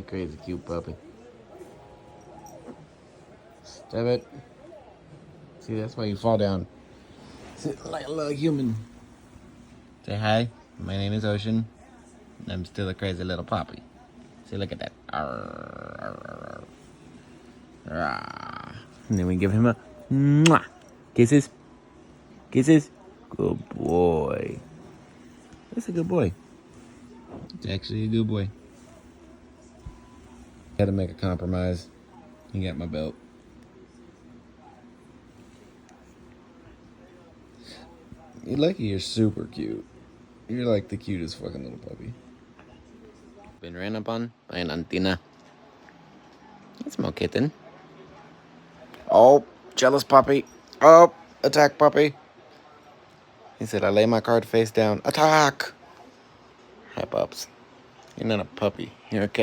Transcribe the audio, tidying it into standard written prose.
that crazy cute puppy. Step it. See, that's why you fall down. Sit like a little human. Say hi. My name is Ocean. And I'm still a crazy little puppy. See, look at that. Arr, arr, arr, arr. And then we give him a mwah. Kisses. Kisses. Good boy. That's a good boy. It's actually a good boy. Had to make a compromise. He got my belt. You're lucky you're super cute. You're like the cutest fucking little puppy. Been ran up on by an antenna. It's my kitten. Oh, jealous puppy. Oh, attack puppy. He said, I lay my card face down. Attack! Hi, pups. You're not a puppy. You're a kitten.